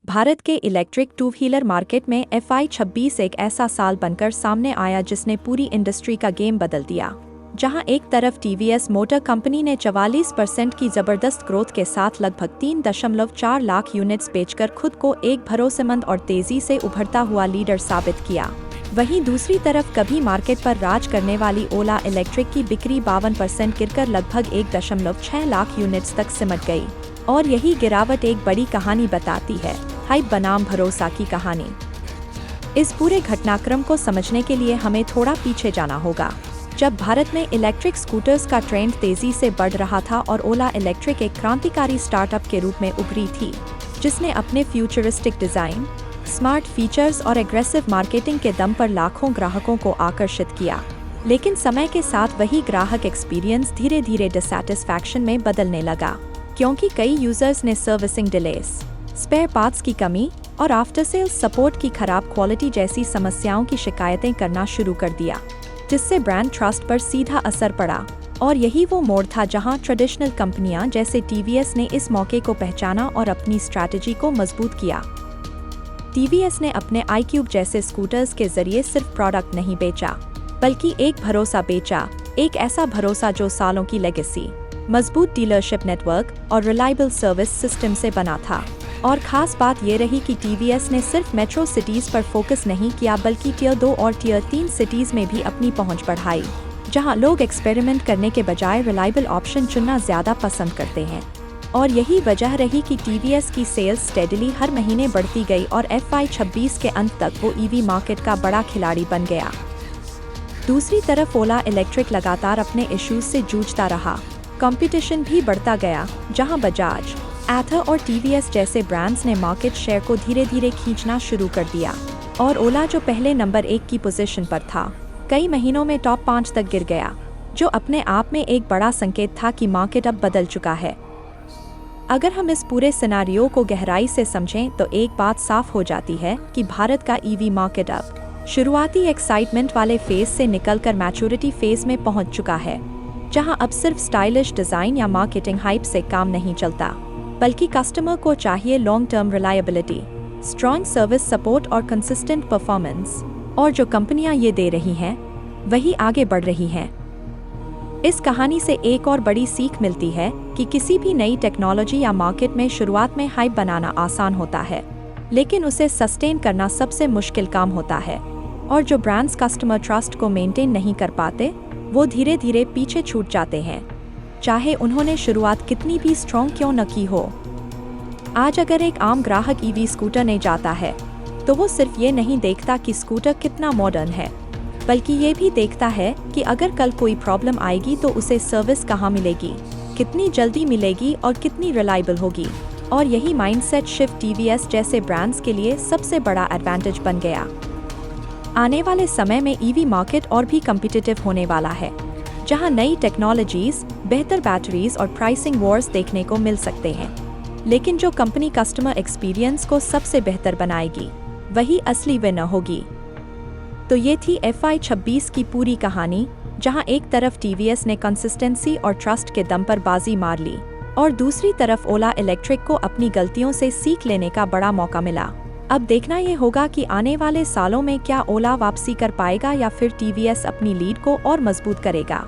भारत के electric two wheeler market में FY26 एक ऐसा साल बनकर सामने आया जिसने पूरी इंडस्ट्री का गेम बदल दिया। जहां एक तरफ TVS मोटर कंपनी ने 44% की जबरदस्त ग्रोथ के साथ लगभग 3.4 लाख यूनिट्स बेचकर खुद को एक भरोसेमंद और तेजी से उभरता हुआ लीडर साबित किया, वहीं दूसरी तरफ कभी मार्केट पर राज करने वाली ओला इलेक्ट्रिक की बिक्री 52% गिरकर लगभग 1.6 लाख यूनिट्स तक सिमट गई। और यही गिरावट एक बड़ी कहानी बताती है, हाइप बनाम भरोसा की कहानी। इस पूरे घटनाक्रम को समझने के लिए हमें थोड़ा पीछे जाना होगा, जब भारत में इलेक्ट्रिक स्कूटर्स का ट्रेंड तेजी से बढ़ रहा था और ओला इलेक्ट्रिक एक क्रांतिकारी स्टार्टअप के रूप में उभरी थी, जिसने अपने फ्यूचरिस्टिक डिजाइन, स्मार्ट फीचर्स और एग्रेसिव मार्केटिंग के दम पर लाखों ग्राहकों को आकर्षित किया। लेकिन समय के साथ वही ग्राहक एक्सपीरियंस धीरे धीरे डिससैटिस्फैक्शन में बदलने लगा, क्योंकि कई यूजर्स ने सर्विसिंग डिलेस, स्पेयर पार्ट्स की कमी और आफ्टर सेल्स सपोर्ट की खराब क्वालिटी जैसी समस्याओं की शिकायतें करना शुरू कर दिया, जिससे ब्रांड ट्रस्ट पर सीधा असर पड़ा। और यही वो मोड़ था जहां ट्रेडिशनल कंपनियां जैसे TVS ने इस मौके को पहचाना और अपनी स्ट्रैटेजी को मजबूत किया। TVS ने अपने iQube जैसे स्कूटर्स के जरिए सिर्फ प्रोडक्ट नहीं बेचा, बल्कि एक भरोसा बेचा, एक ऐसा भरोसा जो सालों की लेगेसी, मजबूत डीलरशिप नेटवर्क और रिलायबल सर्विस सिस्टम से बना था। और खास बात ये रही कि TVS ने सिर्फ मेट्रो सिटीज पर फोकस नहीं किया, बल्कि टियर 2 और टियर 3 सिटीज में भी अपनी पहुंच बढ़ाई, जहां लोग एक्सपेरिमेंट करने के बजाय रिलायबल ऑप्शन चुनना ज्यादा पसंद करते हैं। और यही वजह रही कि TVS की सेल्स स्टेडली हर महीने बढ़ती गई और FY26 के अंत तक वो EV मार्केट का बड़ा खिलाड़ी बन गया। दूसरी तरफ ओला इलेक्ट्रिक लगातार अपने इश्यूज से जूझता रहा। कंपटीशन भी बढ़ता गया, जहां बजाज, एथर और TVS जैसे ब्रांड्स ने मार्केट शेयर को धीरे धीरे खींचना शुरू कर दिया। और ओला जो पहले नंबर 1 की पोजीशन पर था, कई महीनों में टॉप 5 तक गिर गया, जो अपने आप में एक बड़ा संकेत था कि मार्केट अब बदल चुका है। अगर हम इस पूरे सिनेरियो को गहराई से समझें तो एक बात साफ हो जाती है कि भारत का EV मार्केट अब शुरुआती एक्साइटमेंट वाले फेज से निकलकर मैच्योरिटी फेज में पहुंच चुका है, जहां अब सिर्फ स्टाइलिश डिजाइन या मार्केटिंग हाइप से काम नहीं चलता, बल्कि कस्टमर को चाहिए long term reliability, strong service support और कंसिस्टेंट परफॉर्मेंस। और जो कंपनियां ये दे रही हैं, वही आगे बढ़ रही हैं। इस कहानी से एक और बड़ी सीख मिलती है कि किसी भी नई टेक्नोलॉजी या मार्केट में शुरुआत में हाइप बनाना आसान होता है, लेकिन उसे सस्टेन करना सबसे मुश्किल काम होता है। और जो ब्रांड्स कस्टमर ट्रस्ट को मेंटेन नहीं कर पाते, वो धीरे धीरे पीछे छूट जाते हैं, चाहे उन्होंने शुरुआत कितनी भी स्ट्रॉन्ग क्यों न की हो। आज अगर एक आम ग्राहक EV स्कूटर ने जाता है, तो वो सिर्फ ये नहीं देखता कि स्कूटर कितना मॉडर्न है, बल्कि ये भी देखता है कि अगर कल कोई प्रॉब्लम आएगी तो उसे सर्विस कहाँ मिलेगी, कितनी जल्दी मिलेगी और कितनी रिलायबल होगी। और यही माइंडसेट शिफ्ट TVS जैसे ब्रांड्स के लिए सबसे बड़ा एडवांटेज बन गया। आने वाले समय में EV मार्केट और भी कम्पिटिटिव होने वाला है, जहां नई टेक्नोलॉजीज, बेहतर बैटरीज और प्राइसिंग वॉर्स देखने को मिल सकते हैं। लेकिन जो कंपनी कस्टमर एक्सपीरियंस को सबसे बेहतर बनाएगी, वही असली विनर होगी। तो ये थी FY26 की पूरी कहानी, जहां एक तरफ TVS ने कंसिस्टेंसी और ट्रस्ट के दम पर बाजी मार ली, और दूसरी तरफ ओला इलेक्ट्रिक को अपनी गलतियों से सीख लेने का बड़ा मौका मिला। अब देखना ये होगा कि आने वाले सालों में क्या ओला वापसी कर पाएगा या फिर TVS अपनी लीड को और मजबूत करेगा।